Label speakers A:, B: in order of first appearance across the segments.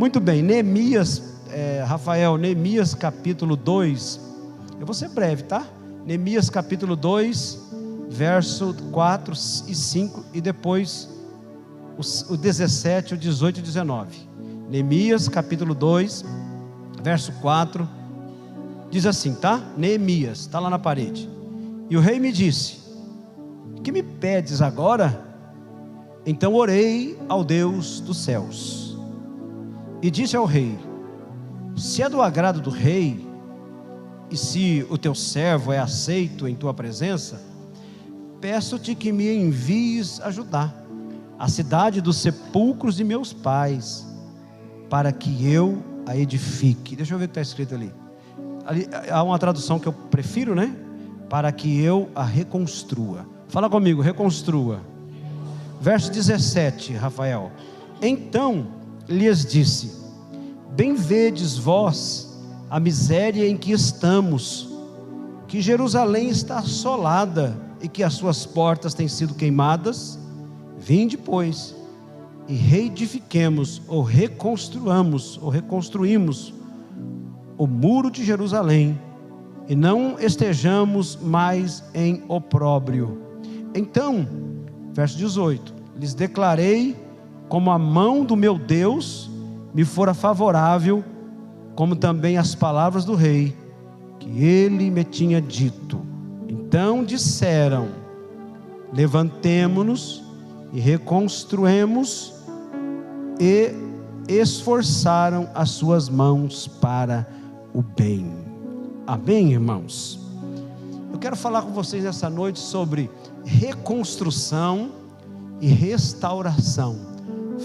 A: Muito bem, Neemias, Rafael, Neemias capítulo 2, eu vou ser breve, tá? Neemias capítulo 2, verso 4 e 5, e depois o 17, o 18 e o 19. Neemias capítulo 2, verso 4, diz assim, tá? Neemias, está lá na parede. E o rei me disse: que me pedes agora? Então orei ao Deus dos céus e disse ao rei: se é do agrado do rei, e se o teu servo é aceito em tua presença, peço-te que me envies a Judá, a cidade dos sepulcros de meus pais, para que eu a edifique. Deixa eu ver o que está escrito ali. Ali há uma tradução que eu prefiro, né? Para que eu a reconstrua. Fala comigo, reconstrua. Verso 17, Rafael. Então lhes disse: bem vedes vós a miséria em que estamos, que Jerusalém está assolada e que as suas portas têm sido queimadas. Vinde, pois, e reedifiquemos, ou reconstruímos o muro de Jerusalém, e não estejamos mais em opróbrio. Então, verso 18, lhes declarei como a mão do meu Deus me fora favorável, como também as palavras do rei, que ele me tinha dito. Então disseram: levantemo-nos e reconstruemos, e esforçaram as suas mãos para o bem. Amém, irmãos? Eu quero falar com vocês nessa noite sobre reconstrução e restauração.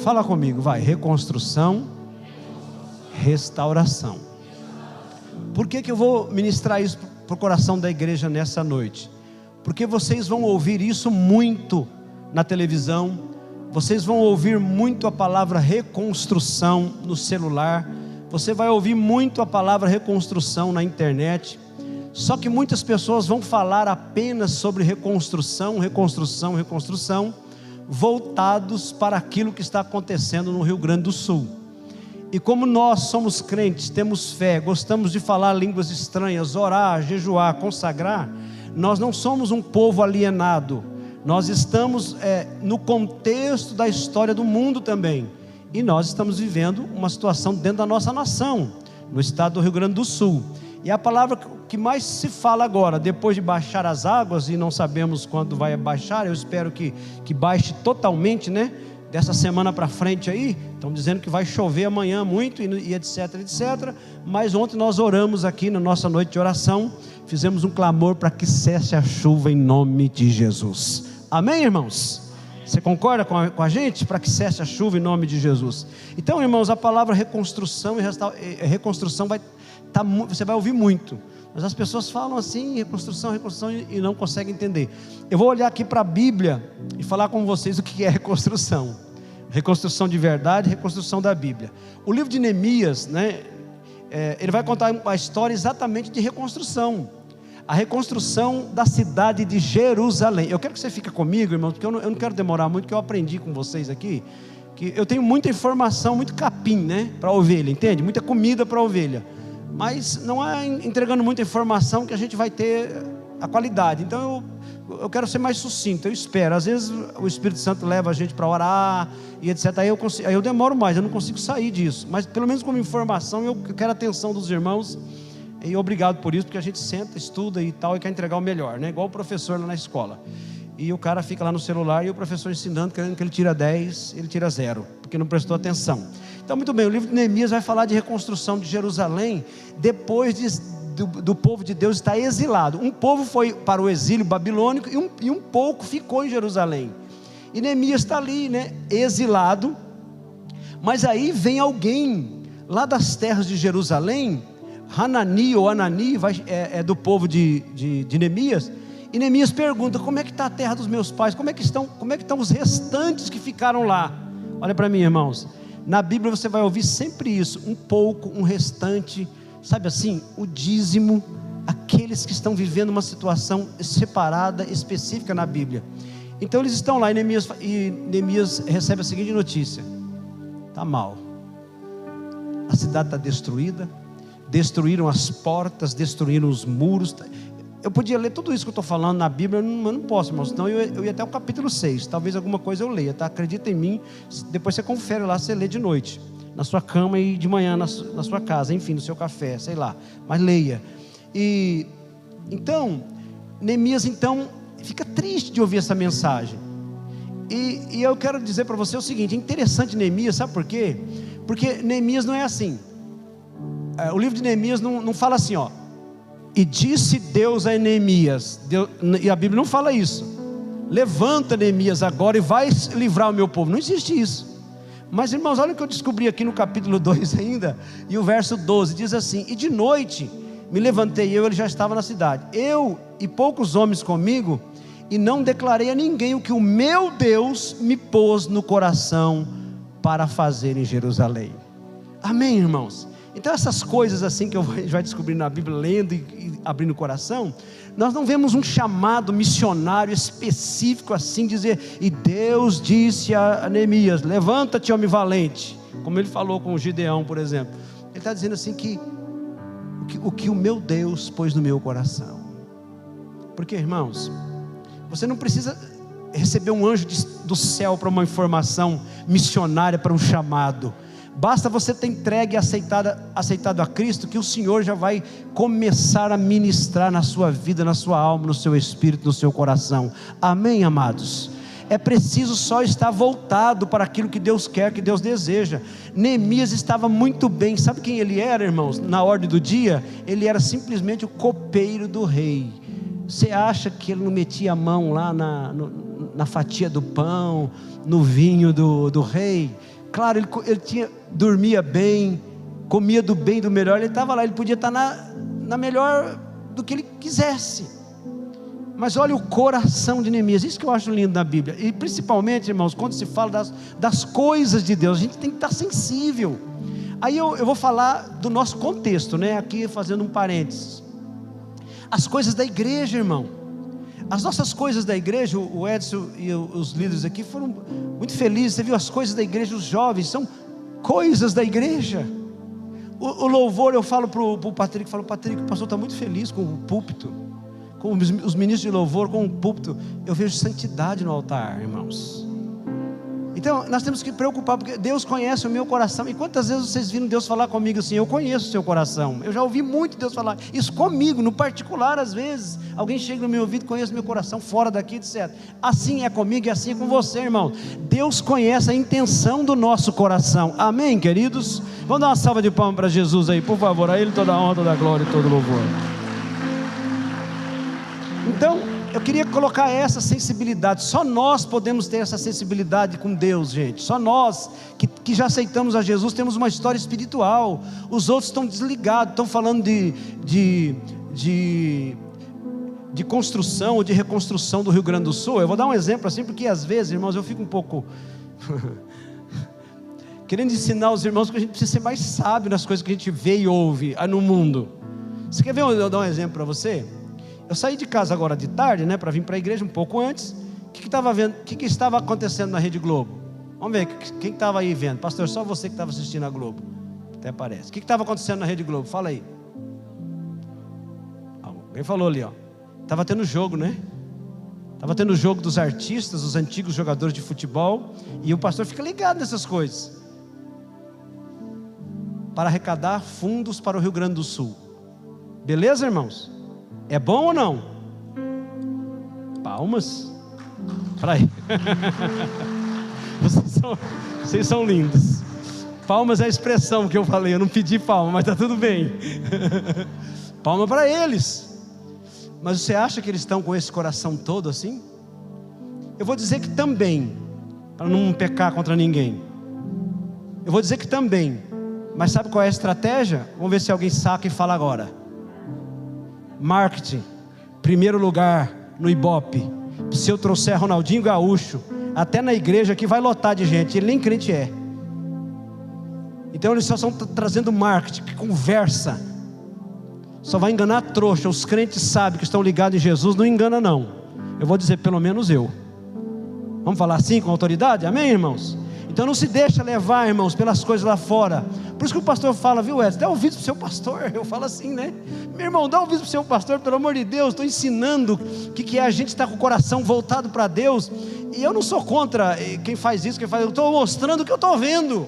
A: Fala comigo, vai. Reconstrução, restauração. Por que eu vou ministrar isso para o coração da igreja nessa noite? Porque vocês vão ouvir isso muito na televisão, vocês vão ouvir muito a palavra reconstrução no celular, você vai ouvir muito a palavra reconstrução na internet. Só que muitas pessoas vão falar apenas sobre reconstrução, voltados para aquilo que está acontecendo no Rio Grande do Sul. E como nós somos crentes, temos fé, gostamos de falar línguas estranhas, orar, jejuar, consagrar, nós não somos um povo alienado. Nós estamos no contexto da história do mundo também. E nós estamos vivendo uma situação dentro da nossa nação, no estado do Rio Grande do Sul. E a palavra que mais se fala agora, depois de baixar as águas, e não sabemos quando vai baixar, eu espero que baixe totalmente, né? Dessa semana para frente aí, estão dizendo que vai chover amanhã muito, e etc, etc. Mas ontem nós oramos aqui na nossa noite de oração, fizemos um clamor para que cesse a chuva em nome de Jesus. Amém, irmãos? Você concorda com a gente? Para que cesse a chuva em nome de Jesus. Então, irmãos, a palavra reconstrução e reconstrução você vai ouvir muito. Mas as pessoas falam assim, reconstrução, e não conseguem entender. Eu vou olhar aqui para a Bíblia e falar com vocês o que é reconstrução. Reconstrução de verdade, reconstrução da Bíblia. O livro de Neemias, né, ele vai contar a história exatamente de reconstrução. A reconstrução da cidade de Jerusalém. Eu quero que você fique comigo, irmão, porque eu não quero demorar muito, porque eu aprendi com vocês aqui, que eu tenho muita informação, muito capim, né, para a ovelha, entende? Muita comida para a ovelha. Mas não é entregando muita informação que a gente vai ter a qualidade. Então eu quero ser mais sucinto, eu espero. Às vezes o Espírito Santo leva a gente para orar e etc. Aí eu demoro mais, eu não consigo sair disso. Mas pelo menos como informação eu quero a atenção dos irmãos. E obrigado por isso, porque a gente senta, estuda e tal, e quer entregar o melhor, né? Igual o professor lá na escola. E o cara fica lá no celular e o professor ensinando, querendo que ele tira 10, ele tira 0, porque não prestou atenção. Então, muito bem, o livro de Neemias vai falar de reconstrução de Jerusalém, depois do povo de Deus estar exilado. Um povo foi para o exílio babilônico e um pouco ficou em Jerusalém. E Neemias está ali, né, exilado. Mas aí vem alguém lá das terras de Jerusalém, Hanani ou Anani, é do povo de Neemias. E Neemias pergunta: como é que está a terra dos meus pais? Como é que estão os restantes que ficaram lá? Olha para mim, irmãos, na Bíblia você vai ouvir sempre isso: um pouco, um restante, sabe assim, o dízimo, aqueles que estão vivendo uma situação separada, específica na Bíblia. Então eles estão lá, e Neemias recebe a seguinte notícia: está mal. A cidade está destruída, destruíram as portas, destruíram os muros. Eu podia ler tudo isso que eu estou falando na Bíblia, eu não posso, irmão, senão eu ia até o capítulo 6, talvez alguma coisa eu leia, tá? Acredita em mim, depois você confere lá, você lê de noite, na sua cama e de manhã na sua casa, enfim, no seu café, sei lá, mas leia. E então, Neemias então fica triste de ouvir essa mensagem, e eu quero dizer para você o seguinte, é interessante Neemias, sabe por quê? Porque Neemias não é assim, o livro de Neemias não fala assim, ó, e disse Deus a Neemias, e a Bíblia não fala isso, levanta Neemias agora e vai livrar o meu povo, não existe isso. Mas irmãos, olha o que eu descobri aqui no capítulo 2 ainda, e o verso 12, diz assim, e de noite me levantei, ele já estava na cidade, eu e poucos homens comigo, e não declarei a ninguém o que o meu Deus me pôs no coração para fazer em Jerusalém. Amém, irmãos? Então essas coisas assim que eu vai descobrindo na Bíblia, lendo e abrindo o coração, nós não vemos um chamado missionário específico assim, dizer, e Deus disse a Neemias, levanta-te, homem valente, como ele falou com o Gideão, por exemplo. Ele está dizendo assim que o que o meu Deus pôs no meu coração. Porque, irmãos, você não precisa receber um anjo do céu para uma informação missionária, para um chamado. Basta você ter entregue e aceitado a Cristo, que o Senhor já vai começar a ministrar na sua vida, na sua alma, no seu espírito, no seu coração. Amém, amados? É preciso só estar voltado para aquilo que Deus quer, que Deus deseja. Neemias estava muito bem. Sabe quem ele era, irmãos? Na ordem do dia, ele era simplesmente o copeiro do rei. Você acha que ele não metia a mão lá na fatia do pão, no vinho do rei? Claro, ele dormia bem, comia do bem, do melhor. Ele estava lá, ele podia estar na melhor do que ele quisesse. Mas olha o coração de Neemias, isso que eu acho lindo na Bíblia. E principalmente, irmãos, quando se fala das coisas de Deus, a gente tem que estar sensível. Aí eu vou falar do nosso contexto, né? Aqui fazendo um parênteses. As coisas da igreja, irmão. As nossas coisas da igreja, o Edson e os líderes aqui foram muito felizes. Você viu as coisas da igreja, os jovens, são coisas da igreja. O louvor, eu falo para o Patrick, Patrick, o pastor está muito feliz com o púlpito, com os ministros de louvor, com o púlpito. Eu vejo santidade no altar, irmãos. Então nós temos que preocupar, porque Deus conhece o meu coração. E quantas vezes vocês viram Deus falar comigo assim, eu conheço o seu coração? Eu já ouvi muito Deus falar isso comigo, no particular. Às vezes alguém chega no meu ouvido, conhece o meu coração, fora daqui, etc. Assim é comigo e assim é com você, irmão. Deus conhece a intenção do nosso coração. Amém, queridos? Vamos dar uma salva de palmas para Jesus aí, por favor. A Ele toda a honra, toda a glória e todo o louvor. Então eu queria colocar essa sensibilidade. Só nós podemos ter essa sensibilidade com Deus, gente. Só nós que já aceitamos a Jesus temos uma história espiritual. Os outros estão desligados, estão falando de construção ou de reconstrução do Rio Grande do Sul. Eu vou dar um exemplo assim, porque às vezes, irmãos, eu fico um pouco querendo ensinar os irmãos que a gente precisa ser mais sábio nas coisas que a gente vê e ouve no mundo. Você quer ver eu dar um exemplo para você? Eu saí de casa agora de tarde, né, para vir para a igreja um pouco antes. O que estava acontecendo na Rede Globo? Vamos ver, quem estava aí vendo? Pastor, só você que estava assistindo a Globo. Até parece. O que estava acontecendo na Rede Globo? Fala aí. Alguém falou ali, ó. Estava tendo jogo, né? Estava tendo jogo dos artistas, os antigos jogadores de futebol. E o pastor fica ligado nessas coisas. Para arrecadar fundos para o Rio Grande do Sul. Beleza, irmãos? É bom ou não? Palmas para aí. Vocês são lindos. Palmas é a expressão que eu falei. Eu não pedi palma, mas está tudo bem. Palma para eles. Mas você acha que eles estão com esse coração todo assim? Eu vou dizer que também, para não pecar contra ninguém. Eu vou dizer que também. Mas sabe qual é a estratégia? Vamos ver se alguém saca e fala agora. Marketing, primeiro lugar no Ibope. Se eu trouxer Ronaldinho Gaúcho, até na igreja aqui vai lotar de gente, ele nem crente é. Então eles só estão trazendo marketing, que conversa, só vai enganar trouxa. Os crentes sabem que estão ligados em Jesus, não engana não. Eu vou dizer, pelo menos eu. Vamos falar assim com autoridade? Amém, irmãos? Então não se deixa levar, irmãos, pelas coisas lá fora, Por isso que o pastor fala, viu, Edson, dá ouvido para o seu pastor. Eu falo assim, né? Meu irmão, dá ouvido para o seu pastor, pelo amor de Deus. Estou ensinando o que é a gente estar com o coração voltado para Deus. E eu não sou contra quem faz isso, eu estou mostrando o que eu estou vendo.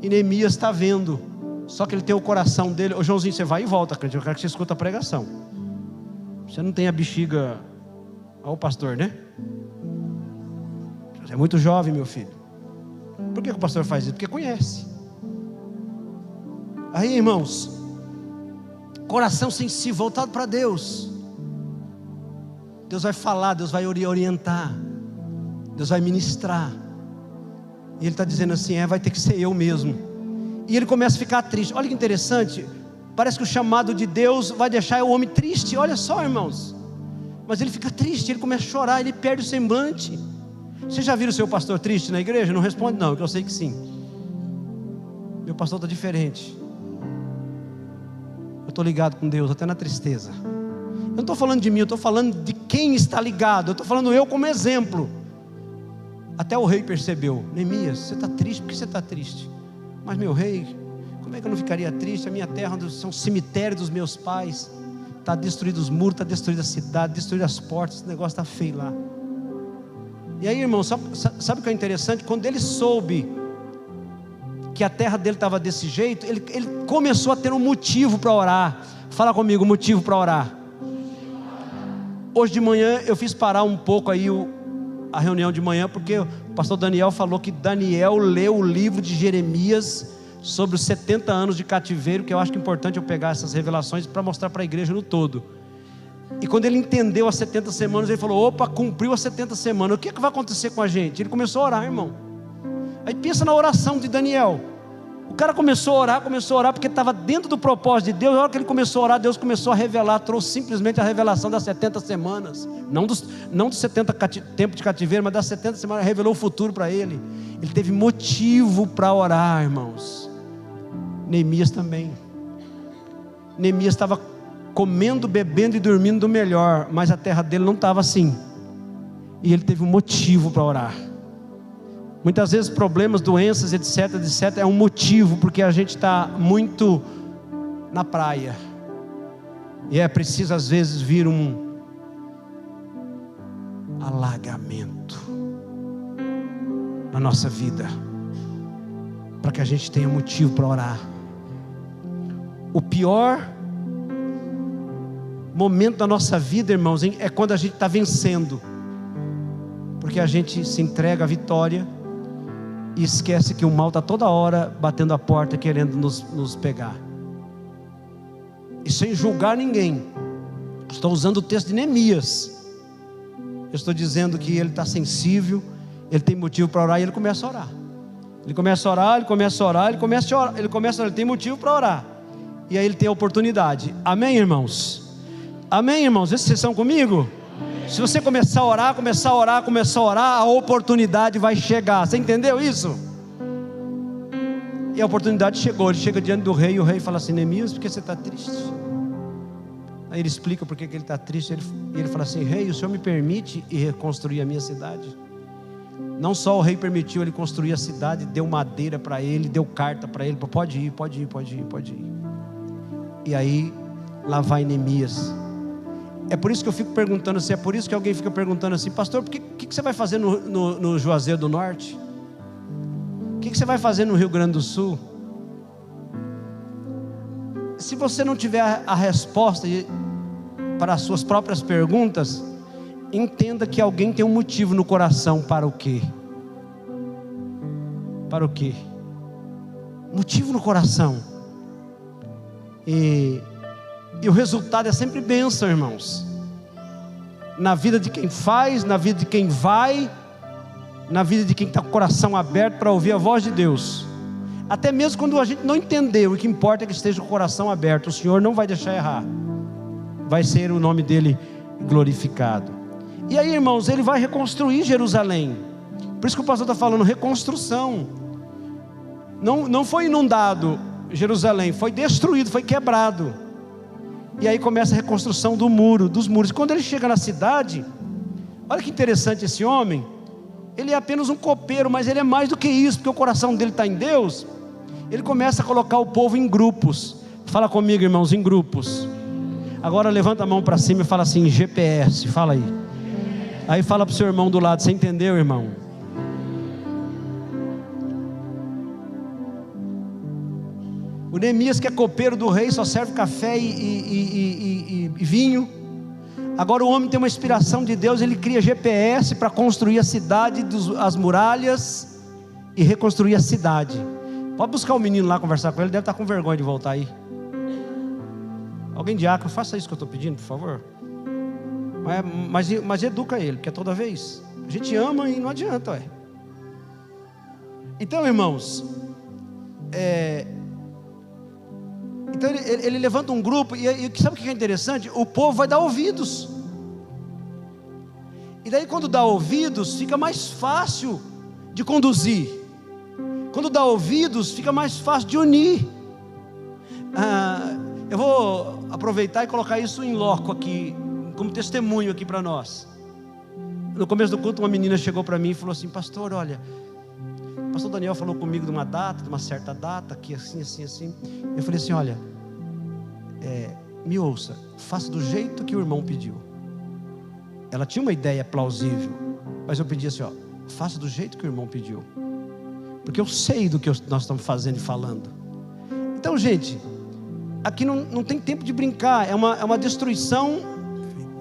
A: E Neemias está vendo, só que ele tem o coração dele. Ô Joãozinho, você vai e volta, crente, eu quero que você escuta a pregação. Você não tem a bexiga ao pastor, né? Você é muito jovem, meu filho. Por que o pastor faz isso? Porque conhece. Aí, irmãos, coração sensível, voltado para Deus. Deus vai falar, Deus vai orientar, Deus vai ministrar. E ele está dizendo assim, vai ter que ser eu mesmo. E ele começa a ficar triste. Olha que interessante, parece que o chamado de Deus vai deixar o homem triste. Olha só, irmãos. Mas ele fica triste, ele começa a chorar, ele perde o semblante. Você já viu o seu pastor triste na igreja? Não responde não, que eu sei que sim. Meu pastor está diferente. Eu estou ligado com Deus, até na tristeza. Eu não estou falando de mim, eu estou falando de quem está ligado. Eu estou falando eu como exemplo. Até o rei percebeu. Neemias, você está triste? Por que você está triste? Mas meu rei, como é que eu não ficaria triste? A minha terra é um cemitério dos meus pais. Está destruído os muros, está destruída a cidade, destruídas as portas. Esse negócio está feio lá. E aí, irmão, sabe o que é interessante? Quando ele soube que a terra dele estava desse jeito, ele começou a ter um motivo para orar. Fala comigo, motivo para orar. Hoje de manhã eu fiz parar um pouco aí a reunião de manhã, porque o pastor Daniel falou que Daniel leu o livro de Jeremias sobre os 70 anos de cativeiro, que eu acho que é importante eu pegar essas revelações para mostrar para a igreja no todo. E quando ele entendeu as 70 semanas, ele falou, opa, cumpriu as 70 semanas, o que vai acontecer com a gente? Ele começou a orar, irmão. Aí pensa na oração de Daniel. O cara começou a orar porque estava dentro do propósito de Deus. Na hora que ele começou a orar, Deus começou a revelar, trouxe simplesmente a revelação das 70 semanas, não dos 70 tempos de cativeiro, mas das 70 semanas, revelou o futuro para ele. Ele teve motivo para orar, irmãos. Neemias também. Neemias estava comendo, bebendo e dormindo do melhor, mas a terra dele não estava assim. E ele teve um motivo para orar. Muitas vezes problemas, doenças, etc, é um motivo, porque a gente está muito na praia. E é preciso às vezes vir um alagamento na nossa vida, para que a gente tenha motivo para orar. O pior momento da nossa vida, irmãos, é quando a gente está vencendo, porque a gente se entrega à vitória e esquece que o mal está toda hora batendo a porta, querendo nos pegar. E sem julgar ninguém, estou usando o texto de Neemias. Eu estou dizendo que ele está sensível, ele tem motivo para orar, e ele começa a orar. Ele começa a orar, ele tem motivo para orar. E aí ele tem a oportunidade. Amém, irmãos? Amém, irmãos? Vocês estão comigo? Se você começar a orar, a oportunidade vai chegar. Você entendeu isso? E a oportunidade chegou. Ele chega diante do rei, e o rei fala assim, Neemias, por que você está triste? Aí ele explica por que ele está triste. E ele fala assim, rei, o senhor me permite ir reconstruir a minha cidade? Não só o rei permitiu ele construir a cidade, deu madeira para ele, deu carta para ele, pode ir. E aí lá vai Neemias. É por isso que eu fico perguntando assim, é por isso que alguém fica perguntando assim, pastor, o que você vai fazer no Juazeiro do Norte? O que você vai fazer no Rio Grande do Sul? Se você não tiver a resposta para as suas próprias perguntas, entenda que alguém tem um motivo no coração para o quê? Para o quê? Motivo no coração. E o resultado é sempre bênção, irmãos. Na vida de quem faz, na vida de quem vai, na vida de quem está com o coração aberto para ouvir a voz de Deus. Até mesmo quando a gente não entendeu, o que importa é que esteja com o coração aberto. O Senhor não vai deixar errar. Vai ser o nome dele glorificado. E aí, irmãos, ele vai reconstruir Jerusalém. Por isso que o pastor está falando reconstrução. Não foi inundado Jerusalém, foi destruído, foi quebrado. E aí começa a reconstrução dos muros. Quando ele chega na cidade, olha que interessante esse homem. ele é apenas um copeiro, mas ele é mais do que isso, porque o coração dele está em Deus. Ele começa a colocar o povo em grupos. Fala comigo, irmãos, em grupos. Agora levanta a mão para cima e fala assim: GPS, fala aí. Aí fala para o seu irmão do lado: você entendeu, irmão? O Neemias, que é copeiro do rei, só serve café e vinho. Agora o homem tem uma inspiração de Deus, ele cria GPS para construir a cidade, as muralhas, e reconstruir a cidade. Pode buscar o menino lá, conversar com ele, deve estar com vergonha de voltar aí. Alguém diácono, faça isso que eu estou pedindo, por favor. Mas educa ele, porque é toda vez. A gente ama e não adianta, ué. Então, irmãos, então ele levanta um grupo, e sabe o que é interessante? O povo vai dar ouvidos. E daí quando dá ouvidos, fica mais fácil de conduzir. Quando dá ouvidos, fica mais fácil de unir. Eu vou aproveitar e colocar isso em loco aqui, como testemunho aqui para nós. No começo do culto, uma menina chegou para mim e falou assim: pastor, olha, o pastor Daniel falou comigo de uma data, de uma certa data, aqui assim, assim, assim. Eu falei assim: olha, me ouça, faça do jeito que o irmão pediu. Ela tinha uma ideia plausível, mas eu pedi assim: ó, faça do jeito que o irmão pediu, porque eu sei do que nós estamos fazendo e falando. Então, gente, aqui não tem tempo de brincar, é uma destruição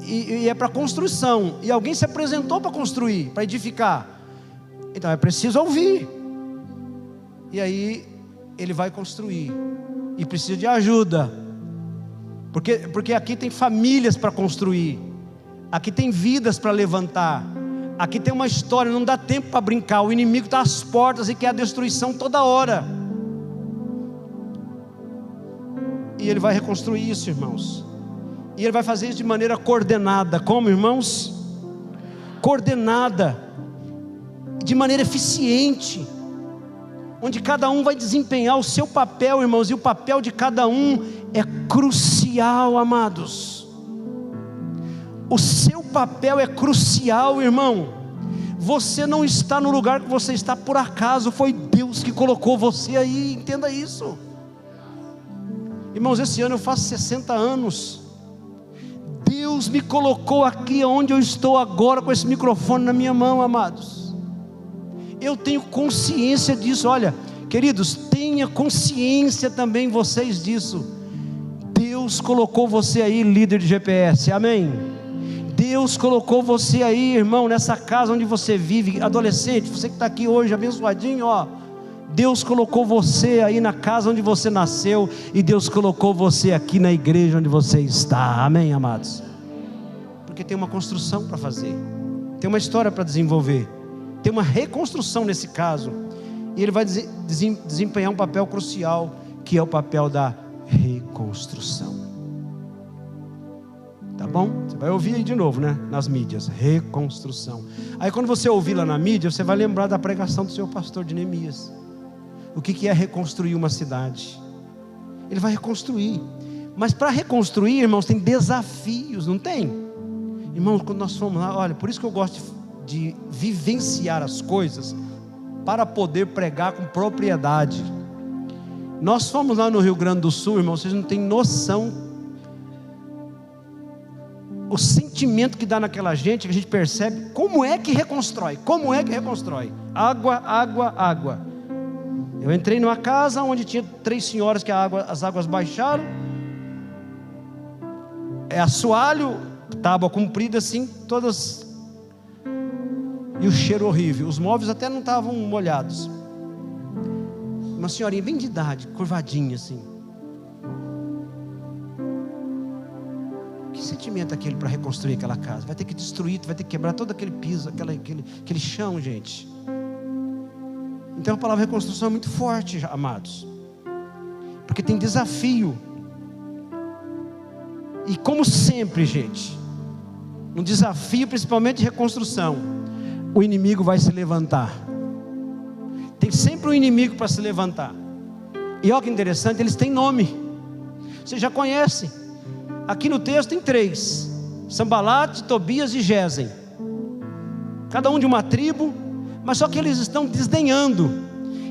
A: e é para construção. E alguém se apresentou para construir, para edificar. Então é preciso ouvir. E aí ele vai construir. E precisa de ajuda. Porque aqui tem famílias para construir. Aqui tem vidas para levantar. Aqui tem uma história, não dá tempo para brincar. O inimigo está às portas e quer a destruição toda hora. E ele vai reconstruir isso, irmãos. E ele vai fazer isso de maneira coordenada. Como, irmãos? Coordenada. De maneira eficiente. Onde cada um vai desempenhar o seu papel, irmãos. E o papel de cada um é crucial, amados. O seu papel é crucial, irmão. Você não está no lugar que você está por acaso. Foi Deus que colocou você aí. Entenda isso. Irmãos, esse ano eu faço 60 anos. Deus me colocou aqui onde eu estou agora, com esse microfone na minha mão, amados. Eu tenho consciência disso. Olha, queridos, tenha consciência também vocês disso. Deus colocou você aí, líder de GPS, amém? Deus colocou você aí, irmão, nessa casa onde você vive. Adolescente, você que está aqui hoje, abençoadinho, ó. Deus colocou você aí na casa onde você nasceu, e Deus colocou você aqui na igreja onde você está, amém, amados? Porque tem uma construção para fazer, tem uma história para desenvolver, tem uma reconstrução nesse caso, e ele vai desempenhar um papel crucial, que é o papel da reconstrução. Tá bom? Você vai ouvir aí de novo, né? Nas mídias, reconstrução. Aí quando você ouvir lá na mídia, você vai lembrar da pregação do seu pastor de Neemias. O que é reconstruir uma cidade? Ele vai reconstruir. Mas para reconstruir, irmãos, tem desafios, não tem? Irmãos, quando nós fomos lá, olha, por isso que eu gosto de vivenciar as coisas, para poder pregar com propriedade. Nós fomos lá no Rio Grande do Sul, irmãos, vocês não têm noção o sentimento que dá naquela gente, que a gente percebe como é que reconstrói. Como é que reconstrói? Água, água, água. Eu entrei numa casa onde tinha 3 senhoras que as águas baixaram. Assoalho, tábua comprida assim, todas. E o cheiro horrível. Os móveis até não estavam molhados. Uma senhorinha bem de idade, curvadinha assim. Que sentimento é aquele para reconstruir aquela casa? Vai ter que destruir, vai ter que quebrar todo aquele piso, aquele chão, gente. Então a palavra reconstrução é muito forte, amados, porque tem desafio. E como sempre, gente, um desafio principalmente de reconstrução, o inimigo vai se levantar. Tem sempre um inimigo para se levantar. E olha que interessante, eles têm nome. Você já conhece. Aqui no texto tem 3: Sambalate, Tobias e Gesem. Cada um de uma tribo. Mas só que eles estão desdenhando.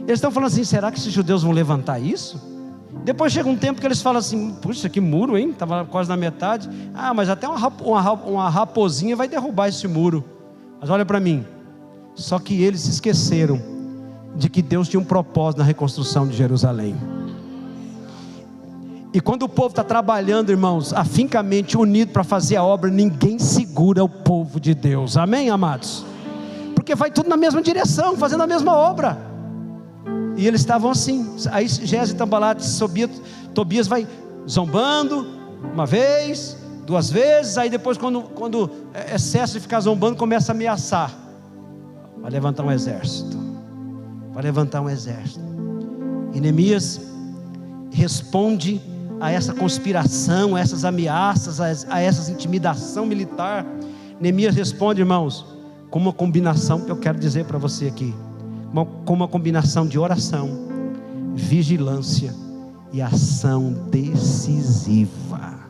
A: Eles estão falando assim: será que esses judeus vão levantar isso? Depois chega um tempo que eles falam assim: puxa, que muro, hein? Estava quase na metade. Ah, mas até uma raposinha vai derrubar esse muro. Mas olha para mim, só que eles se esqueceram de que Deus tinha um propósito na reconstrução de Jerusalém. E quando o povo está trabalhando, irmãos, afincamente unido para fazer a obra, ninguém segura o povo de Deus. Amém, amados? Porque vai tudo na mesma direção, fazendo a mesma obra. E eles estavam assim. Aí Gésio e Tambalate, Tobias vai zombando uma vez, duas vezes. Aí depois, quando excesso de ficar zombando, começa a ameaçar. Vai levantar um exército. Vai levantar um exército. E Neemias responde a essa conspiração, a essas ameaças, a essa intimidação militar. Neemias responde, irmãos, com uma combinação que eu quero dizer para você aqui, com uma combinação de oração, vigilância e ação decisiva.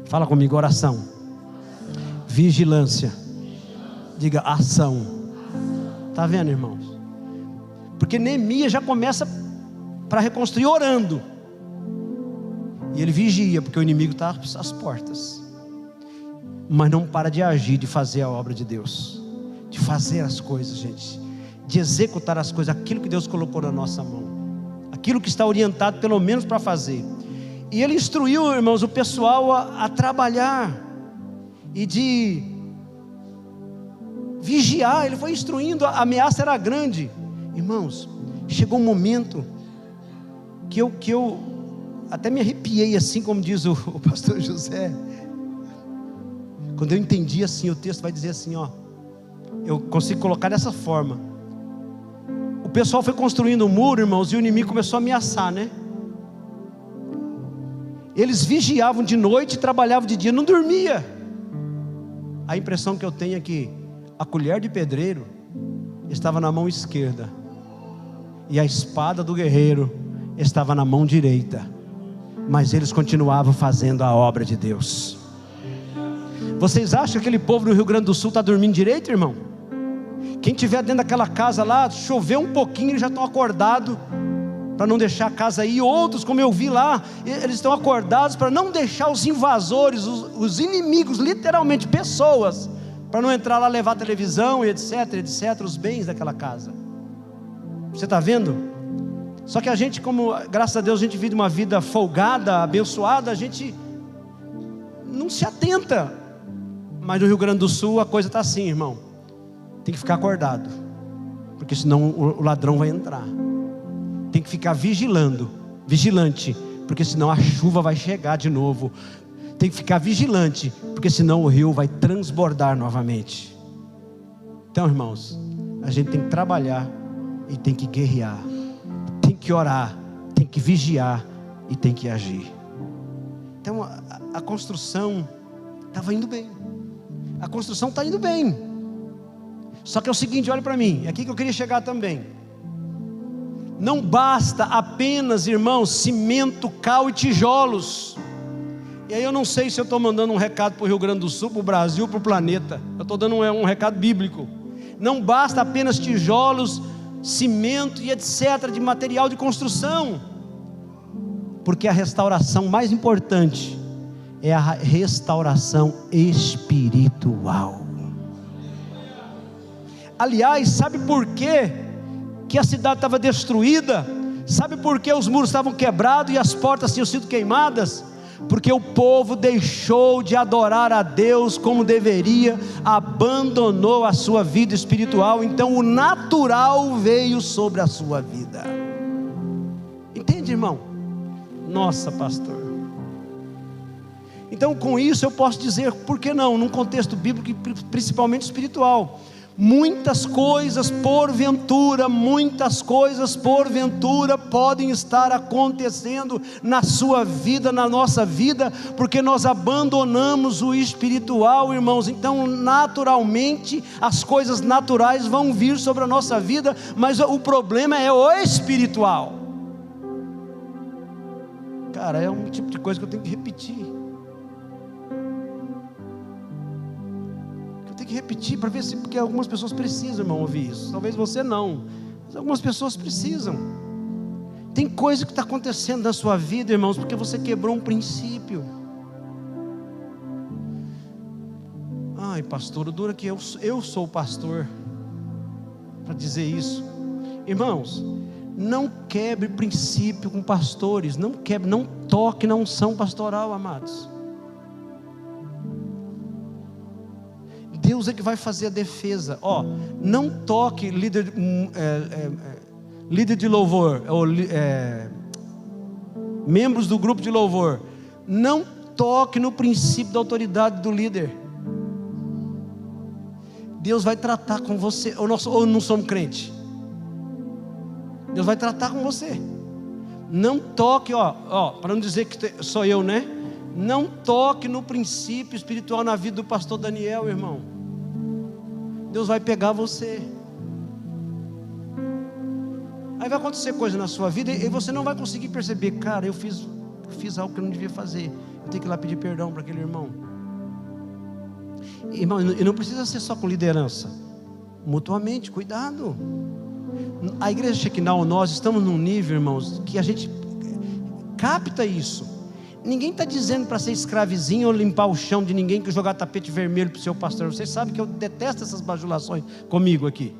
A: Fala comigo: oração, vigilância, diga ação. Está vendo, irmãos? Porque Neemias já começa para reconstruir orando, e ele vigia, porque o inimigo está às portas, mas não para de agir, de fazer a obra de Deus, de fazer as coisas, gente, de executar as coisas, aquilo que Deus colocou na nossa mão, aquilo que está orientado pelo menos para fazer. E ele instruiu, irmãos, o pessoal a trabalhar e de vigiar. Ele foi instruindo, a ameaça era grande. Irmãos, chegou um momento que eu até me arrepiei, assim como diz o pastor José, quando eu entendi assim, o texto vai dizer assim, ó, eu consigo colocar dessa forma: o pessoal foi construindo um muro, irmãos, e o inimigo começou a ameaçar, né? Eles vigiavam de noite e trabalhavam de dia, não dormia. A impressão que eu tenho é que a colher de pedreiro estava na mão esquerda e a espada do guerreiro estava na mão direita, mas eles continuavam fazendo a obra de Deus. Vocês acham que aquele povo do Rio Grande do Sul está dormindo direito, irmão? Quem estiver dentro daquela casa lá, chover um pouquinho, eles já estão acordados para não deixar a casa ir. Outros, como eu vi lá, eles estão acordados para não deixar os invasores, os inimigos, literalmente pessoas, para não entrar lá, levar televisão e etc, os bens daquela casa. Você está vendo? Só que a gente, como graças a Deus a gente vive uma vida folgada, abençoada, a gente não se atenta. Mas no Rio Grande do Sul a coisa está assim, irmão, tem que ficar acordado, porque senão o ladrão vai entrar. Tem que ficar vigilante, porque senão a chuva vai chegar de novo. Tem que ficar vigilante, porque senão o rio vai transbordar novamente. Então, irmãos, a gente tem que trabalhar e tem que guerrear, tem que orar, tem que vigiar e tem que agir. Então a construção estava indo bem, a construção está indo bem. Só que é o seguinte, olha para mim, é aqui que eu queria chegar também. Não basta apenas, irmãos, cimento, cal e tijolos. E aí eu não sei se eu estou mandando um recado para o Rio Grande do Sul, para o Brasil, para o planeta. Eu estou dando um recado bíblico. Não basta apenas tijolos, cimento e etc, de material de construção, porque a restauração mais importante é a restauração espiritual. Aliás, sabe por quê que a cidade estava destruída? Sabe por que os muros estavam quebrados e as portas tinham sido queimadas? Porque o povo deixou de adorar a Deus como deveria, abandonou a sua vida espiritual. Então o natural veio sobre a sua vida. Entende, irmão? Nossa, pastor. Então com isso eu posso dizer, por que não, num contexto bíblico e principalmente espiritual, muitas coisas porventura podem estar acontecendo na sua vida, na nossa vida, porque nós abandonamos o espiritual, irmãos. Então naturalmente as coisas naturais vão vir sobre a nossa vida, mas o problema é o espiritual. Cara, é um tipo de coisa que eu tenho que repetir. que repetir para ver se, porque algumas pessoas precisam, irmão, ouvir isso. Talvez você não, mas algumas pessoas precisam. Tem coisa que está acontecendo na sua vida, irmãos, porque você quebrou um princípio. Ai, pastor, o duro é que eu sou o pastor para dizer isso. Irmãos, não quebre princípio com pastores, não toque na unção pastoral, amados. Deus é que vai fazer a defesa. Não toque líder de louvor, ou membros do grupo de louvor. Não toque no princípio da autoridade do líder. Deus vai tratar com você. Ou não somos crente? Deus vai tratar com você. Não toque, para não dizer que sou eu, né? Não toque no princípio espiritual na vida do pastor Daniel, irmão. Deus vai pegar você. Aí vai acontecer coisa na sua vida e você não vai conseguir perceber. Cara, eu fiz algo que eu não devia fazer. Eu tenho que ir lá pedir perdão para aquele irmão. Irmão, e não precisa ser só com liderança. Mutuamente, cuidado. A igreja Shekinah, nós estamos num nível, irmãos, que a gente capta isso. Ninguém está dizendo para ser escravizinho ou limpar o chão de ninguém, que jogar tapete vermelho para o seu pastor. Vocês sabem que eu detesto essas bajulações comigo aqui.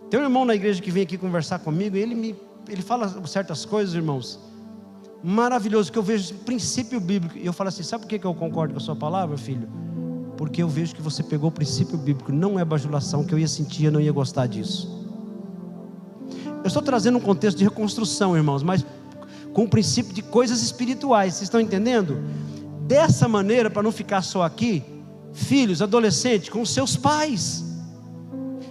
A: Tem um irmão na igreja que vem aqui conversar comigo, e ele fala certas coisas, irmãos, maravilhoso, que eu vejo princípio bíblico, e eu falo assim: sabe por que eu concordo com a sua palavra, filho? Porque eu vejo que você pegou o princípio bíblico, não é bajulação, que eu ia sentir, eu não ia gostar disso. Eu estou trazendo um contexto de reconstrução, irmãos, mas com o princípio de coisas espirituais, vocês estão entendendo? Dessa maneira, para não ficar só aqui, filhos, adolescentes, com os seus pais.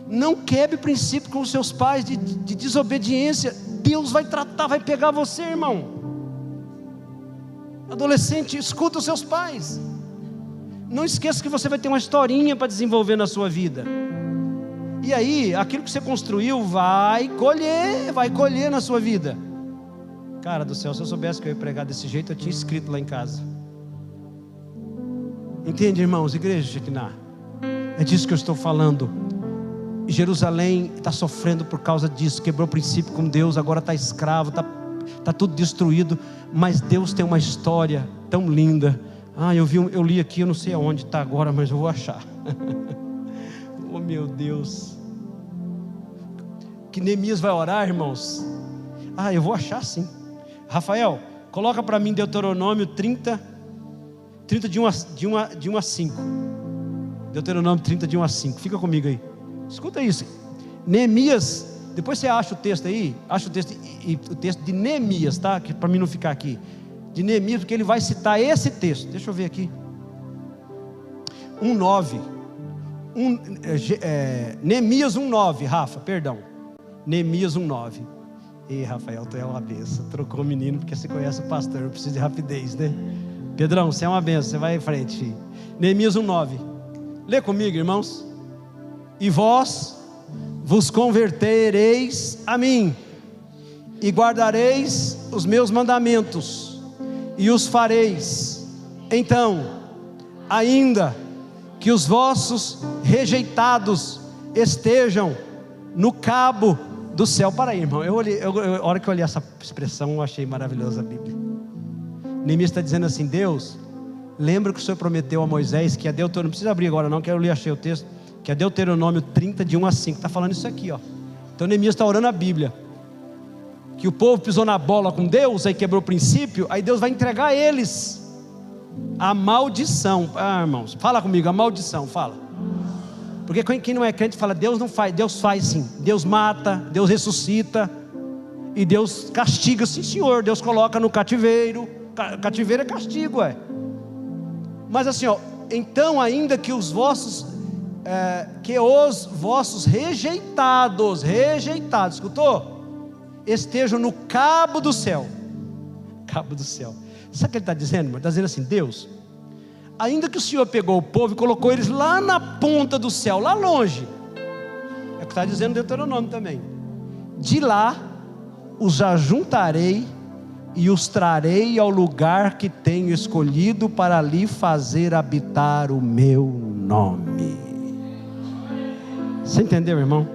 A: Não quebre princípio com os seus pais de desobediência. Deus vai tratar, vai pegar você, irmão. Adolescente, escuta os seus pais. Não esqueça que você vai ter uma historinha para desenvolver na sua vida. E aí, aquilo que você construiu vai colher na sua vida. Cara do céu, se eu soubesse que eu ia pregar desse jeito, eu tinha escrito lá em casa. Entende, irmãos? Igreja Shekinah, é disso que eu estou falando. Jerusalém está sofrendo por causa disso. Quebrou o princípio com Deus, agora está escravo, está tudo destruído. Mas Deus tem uma história tão linda. Eu li aqui, eu não sei aonde está agora, mas eu vou achar. Oh meu Deus. Que Neemias vai orar, irmãos. Eu vou achar sim. Rafael, coloca para mim Deuteronômio 30 de 1 a 5. Deuteronômio 30 de 1 a 5. Fica comigo aí. Escuta isso. Neemias, depois você acha o texto aí, o texto de Neemias, tá? Que para mim não ficar aqui. De Neemias, porque ele vai citar esse texto. Deixa eu ver aqui. 1:9. Neemias 1:9, Rafa, perdão. Neemias 1:9. Ei, Rafael, tu é uma benção. Trocou o menino porque você conhece o pastor. Eu preciso de rapidez, né? Pedrão, você é uma benção. Você vai em frente, filho. Neemias 1:9. Lê comigo, irmãos. E vós vos convertereis a mim, e guardareis os meus mandamentos, e os fareis. Então, ainda que os vossos rejeitados estejam no cabo do céu. Para aí, irmão. A hora que eu olhei essa expressão, eu achei maravilhosa a Bíblia. Neemias está dizendo assim: Deus, lembra que o Senhor prometeu a Moisés, que é Deuteronômio, não precisa abrir agora não, que eu li, achei o texto, que é Deuteronômio 30 de 1 a 5, está falando isso aqui, ó. Então Neemias está orando a Bíblia, que o povo pisou na bola com Deus, aí quebrou o princípio, aí Deus vai entregar a eles a maldição. Irmãos, fala comigo, a maldição, fala. Porque quem não é crente fala: Deus não faz. Deus faz sim. Deus mata, Deus ressuscita, e Deus castiga, sim senhor. Deus coloca no cativeiro. Cativeiro é castigo, Mas assim, ó, então ainda que os vossos rejeitados, escutou? Estejam no cabo do céu. Cabo do céu. Sabe o que ele está dizendo, irmão? Está dizendo assim: Deus, ainda que o Senhor pegou o povo e colocou eles lá na ponta do céu, lá longe, é o que está dizendo Deuteronômio também. De lá os ajuntarei e os trarei ao lugar que tenho escolhido, para ali fazer habitar o meu nome. Você entendeu, irmão?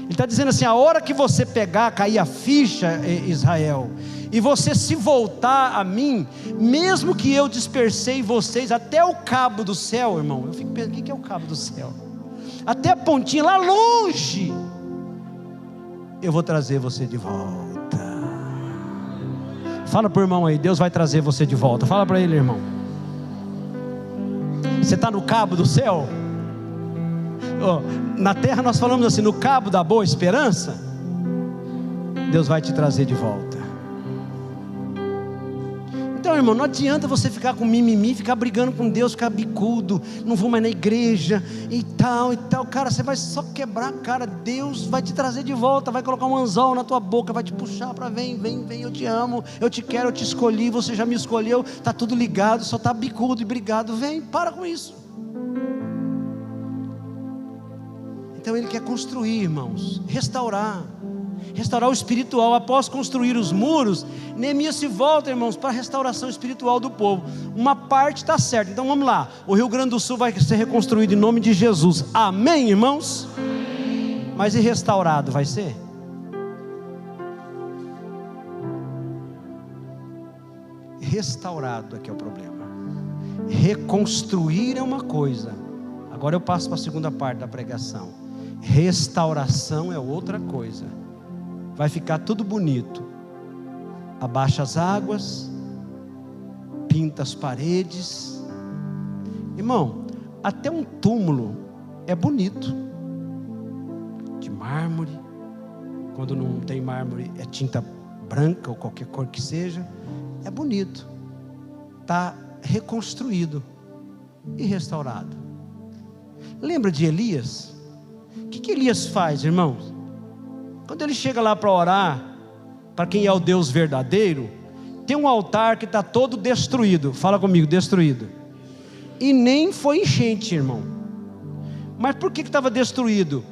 A: Ele está dizendo assim: a hora que você pegar, cair a ficha, Israel, e você se voltar a mim, mesmo que eu dispersei vocês até o cabo do céu, irmão. Eu fico pensando, o que é o cabo do céu? Até a pontinha lá longe, eu vou trazer você de volta. Fala para o irmão aí, Deus vai trazer você de volta. Fala para ele, irmão. Você está no cabo do céu? Na terra nós falamos assim, no cabo da boa esperança. Deus vai te trazer de volta. Então, irmão, não adianta você ficar com mimimi, ficar brigando com Deus, ficar bicudo, não vou mais na igreja e tal, cara, você vai só quebrar a cara. Deus vai te trazer de volta, vai colocar um anzol na tua boca, vai te puxar para vem, eu te amo, eu te quero, eu te escolhi, você já me escolheu, está tudo ligado, só está bicudo e brigado, vem, para com isso. Então Ele quer construir, irmãos, restaurar o espiritual. Após construir os muros, Neemias se volta, irmãos, para a restauração espiritual do povo. Uma parte está certa, então vamos lá. O Rio Grande do Sul vai ser reconstruído em nome de Jesus, amém, irmãos? Amém. Mas e restaurado vai ser? Restaurado é que é o problema. Reconstruir é uma coisa. Agora eu passo para a segunda parte da pregação. Restauração é outra coisa. Vai ficar tudo bonito, abaixa as águas, pinta as paredes. Irmão, até um túmulo é bonito, de mármore. Quando não tem mármore é tinta branca ou qualquer cor que seja, é bonito, está reconstruído e restaurado. Lembra de Elias? O que Elias faz, irmãos? Quando ele chega lá para orar, para quem é o Deus verdadeiro, tem um altar que está todo destruído. Fala comigo, destruído. E nem foi enchente, irmão. Mas por que estava destruído?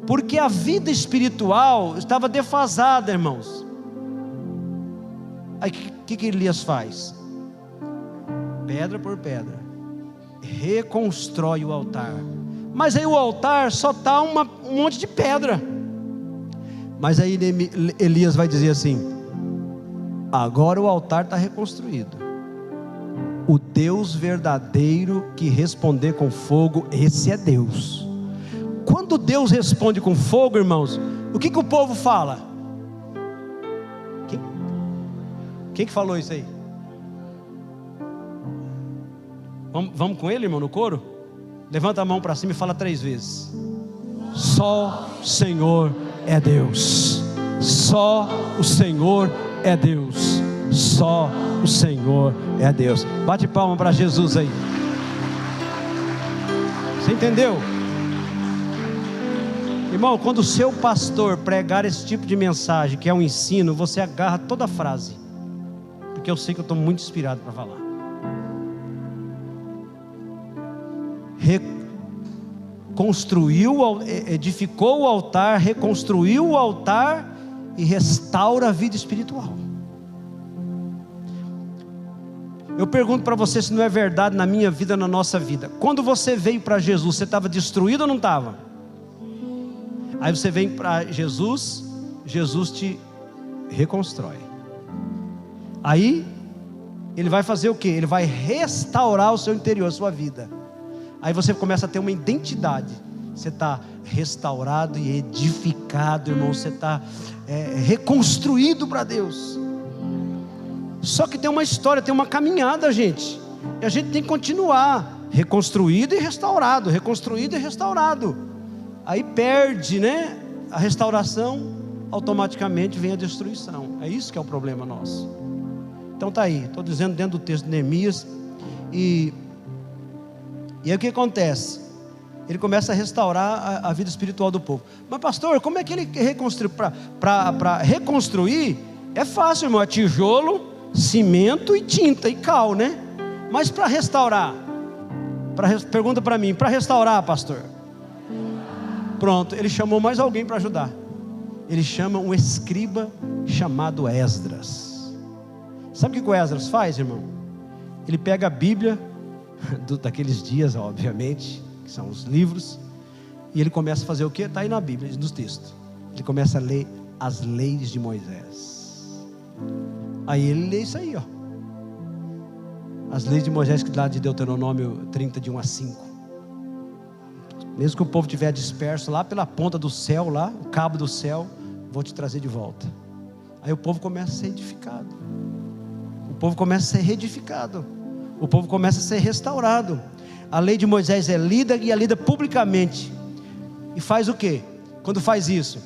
A: Porque a vida espiritual estava defasada, irmãos. Aí o que Elias faz? Pedra por pedra, reconstrói o altar. Mas aí o altar só está um monte de pedra. Mas aí Elias vai dizer assim: agora o altar está reconstruído. O Deus verdadeiro que responder com fogo, esse é Deus. Quando Deus responde com fogo, irmãos, o que o povo fala? Quem que falou isso aí? Vamos com ele, irmão, no coro? Levanta a mão para cima e fala 3 vezes: só o Senhor é Deus. Só o Senhor é Deus. Só o Senhor é Deus. Bate palma para Jesus aí. Você entendeu? Irmão, quando o seu pastor pregar esse tipo de mensagem, que é um ensino, você agarra toda a frase, porque eu sei que eu estou muito inspirado para falar. Edificou o altar, reconstruiu o altar e restaura a vida espiritual. Eu pergunto para você se não é verdade na minha vida, na nossa vida. Quando você veio para Jesus, você estava destruído ou não estava? Aí você vem para Jesus, Jesus te reconstrói. Aí Ele vai fazer o quê? Ele vai restaurar o seu interior, a sua vida. Aí você começa a ter uma identidade. Você está restaurado e edificado, irmão. Você está reconstruído para Deus. Só que tem uma história, tem uma caminhada, gente. E a gente tem que continuar. Reconstruído e restaurado. Reconstruído e restaurado. Aí perde, né? A restauração, automaticamente vem a destruição. É isso que é o problema nosso. Então tá aí. Estou dizendo dentro do texto de Neemias. E aí o que acontece? Ele começa a restaurar a vida espiritual do povo. Mas pastor, como é que ele reconstrui? Para reconstruir é fácil, irmão. É tijolo, cimento e tinta e cal, né? Mas para restaurar, pergunta para mim, para restaurar, pastor? Pronto, ele chamou mais alguém para ajudar. Ele chama um escriba chamado Esdras. Sabe o que o Esdras faz, irmão? Ele pega a Bíblia daqueles dias, obviamente, que são os livros, E ele começa a fazer o quê? Está aí na Bíblia, nos textos. Ele começa a ler as leis de Moisés. Aí ele lê isso aí, ó. As leis de Moisés, que lá de Deuteronômio 30, de 1 a 5. Mesmo que o povo estiver disperso lá pela ponta do céu, lá, o cabo do céu, vou te trazer de volta. Aí o povo começa a ser edificado. O povo começa a ser reedificado. O povo começa a ser restaurado. A lei de Moisés é lida e é lida publicamente. E faz o quê? Quando faz isso,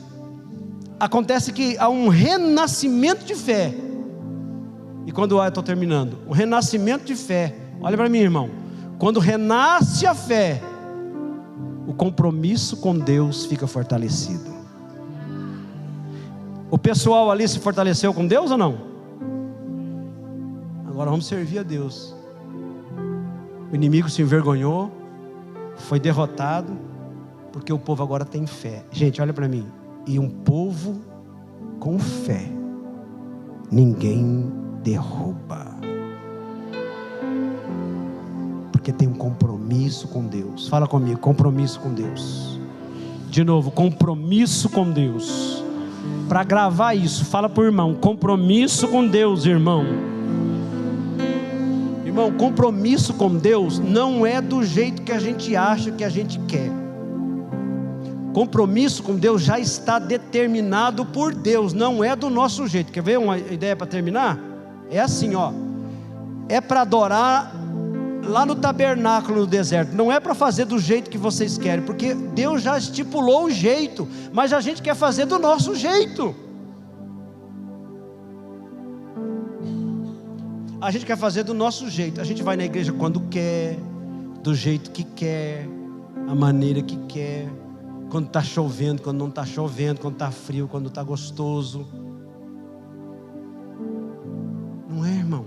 A: acontece que há um renascimento de fé. E quando eu estou terminando, o renascimento de fé, olha para mim, irmão, quando renasce a fé, o compromisso com Deus fica fortalecido. O pessoal ali se fortaleceu com Deus ou não? Agora vamos servir a Deus. O inimigo se envergonhou, foi derrotado, porque o povo agora tem fé. Gente, olha para mim. E um povo com fé, ninguém derruba, porque tem um compromisso com Deus. Fala comigo, compromisso com Deus. De novo, compromisso com Deus. Para gravar isso, fala para o irmão, compromisso com Deus, irmão. Irmão, compromisso com Deus não é do jeito que a gente acha que a gente quer. Compromisso com Deus já está determinado por Deus, não é do nosso jeito. Quer ver uma ideia para terminar? É assim, ó. É para adorar lá no tabernáculo no deserto. Não é para fazer do jeito que vocês querem, porque Deus já estipulou o jeito, mas a gente quer fazer do nosso jeito. A gente quer fazer do nosso jeito. A gente vai na igreja quando quer, do jeito que quer, a maneira que quer, quando está chovendo, quando não está chovendo, quando está frio, quando está gostoso. Não é, irmão?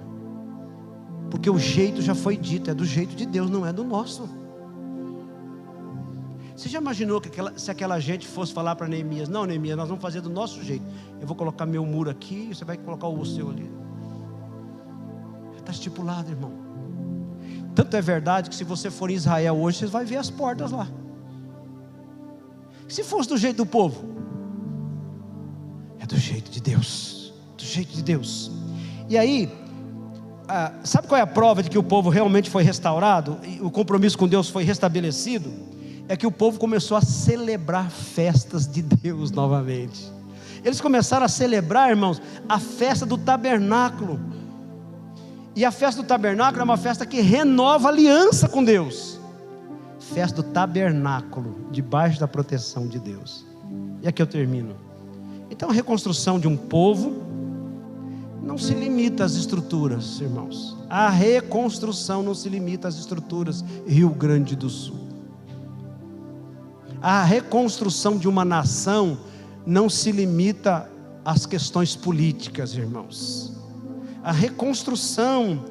A: Porque o jeito já foi dito, é do jeito de Deus, não é do nosso. Você já imaginou que se aquela gente fosse falar para Neemias: não, Neemias, nós vamos fazer do nosso jeito. Eu vou colocar meu muro aqui, você vai colocar o seu ali. Já está estipulado, irmão. Tanto é verdade que se você for em Israel hoje, você vai ver as portas lá. Se fosse do jeito do povo, é do jeito de Deus. Do jeito de Deus. E aí, sabe qual é a prova de que o povo realmente foi restaurado? E o compromisso com Deus foi restabelecido? É que o povo começou a celebrar festas de Deus novamente. Eles começaram a celebrar, irmãos, a festa do tabernáculo. E a festa do tabernáculo é uma festa que renova a aliança com Deus. Festa do tabernáculo, debaixo da proteção de Deus. E aqui eu termino. Então a reconstrução de um povo não se limita às estruturas, irmãos. A reconstrução não se limita às estruturas. Rio Grande do Sul. A reconstrução de uma nação não se limita às questões políticas, irmãos. A reconstrução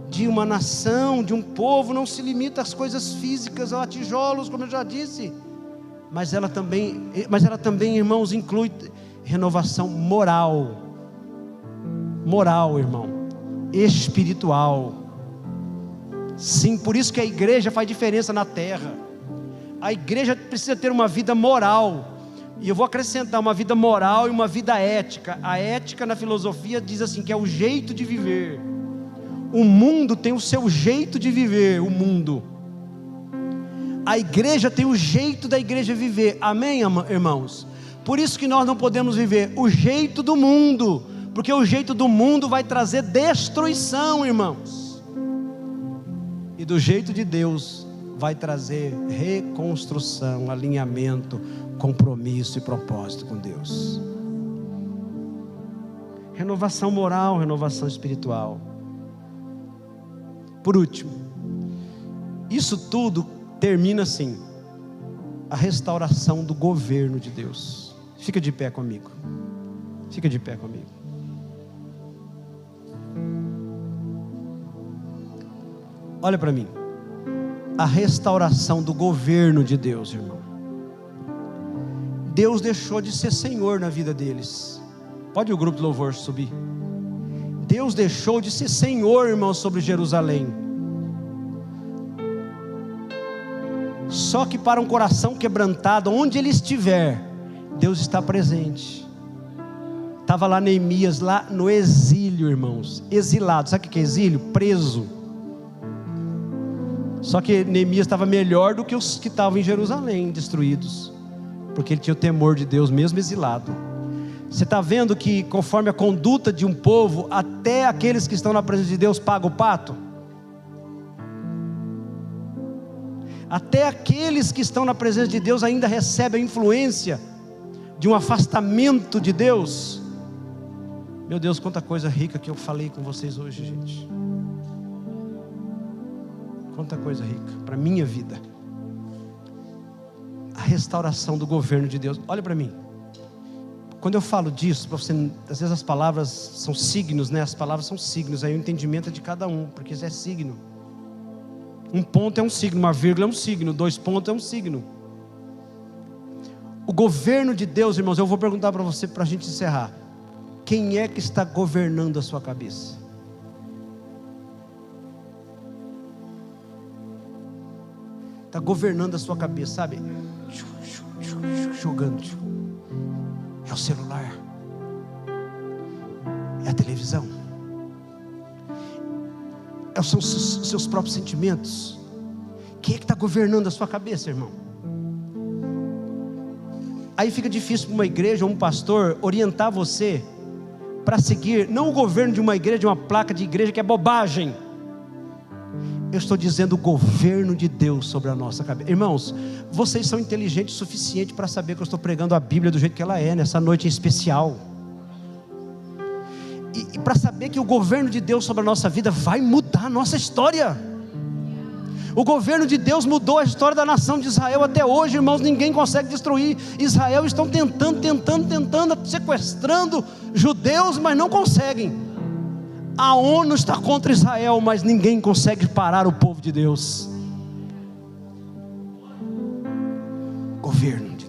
A: de uma nação, de um povo, não se limita às coisas físicas, a tijolos, como eu já disse, mas ela também, irmãos, inclui renovação moral, irmão, espiritual. Sim, por isso que a igreja faz diferença na terra. A igreja precisa ter uma vida moral, e eu vou acrescentar uma vida moral e uma vida ética. A ética na filosofia diz assim, que é o jeito de viver. O mundo tem o seu jeito de viver, o mundo. A igreja tem o jeito da igreja viver, amém, irmãos? Por isso que nós não podemos viver o jeito do mundo, porque o jeito do mundo vai trazer destruição, irmãos. E do jeito de Deus vai trazer reconstrução, alinhamento, compromisso e propósito com Deus. Renovação moral, renovação espiritual. Por último, isso tudo termina assim: a restauração do governo de Deus. Fica de pé comigo. Fica de pé comigo. Olha para mim. A restauração do governo de Deus, irmão. Deus deixou de ser Senhor na vida deles. Pode o grupo de louvor subir. Deus deixou de ser Senhor, irmão, sobre Jerusalém. Só que para um coração quebrantado, onde ele estiver, Deus está presente. Estava lá Neemias, lá no exílio, irmãos, exilado. Sabe o que é exílio? Preso. Só que Neemias estava melhor do que os que estavam em Jerusalém, destruídos, porque ele tinha o temor de Deus, mesmo exilado. Você está vendo que conforme a conduta de um povo, até aqueles que estão na presença de Deus pagam o pato? Até aqueles que estão na presença de Deus ainda recebem a influência de um afastamento de Deus. Meu Deus, quanta coisa rica que eu falei com vocês hoje, gente. Quanta coisa rica para a minha vida. A restauração do governo de Deus. Olha para mim. Quando eu falo disso, para você, às vezes as palavras são signos, né? As palavras são signos, aí o entendimento é de cada um, porque isso é signo. Um ponto é um signo, uma vírgula é um signo, 2 pontos é um signo. O governo de Deus, irmãos, eu vou perguntar para você, para a gente encerrar. Quem é que está governando a sua cabeça? Está governando a sua cabeça, sabe? Jogando. É o celular, é a televisão, são os seus próprios sentimentos. Quem é que está governando a sua cabeça, irmão? Aí fica difícil para uma igreja ou um pastor orientar você para seguir, não o governo de uma igreja, de uma placa de igreja, que é bobagem. Eu estou dizendo o governo de Deus sobre a nossa cabeça. Irmãos, vocês são inteligentes o suficiente para saber que eu estou pregando a Bíblia do jeito que ela é, nessa noite em especial. E para saber que o governo de Deus sobre a nossa vida vai mudar a nossa história. O governo de Deus mudou a história da nação de Israel até hoje, irmãos. Ninguém consegue destruir Israel. Estão tentando, sequestrando judeus, mas não conseguem. A ONU está contra Israel, mas ninguém consegue parar o povo de Deus. Governo de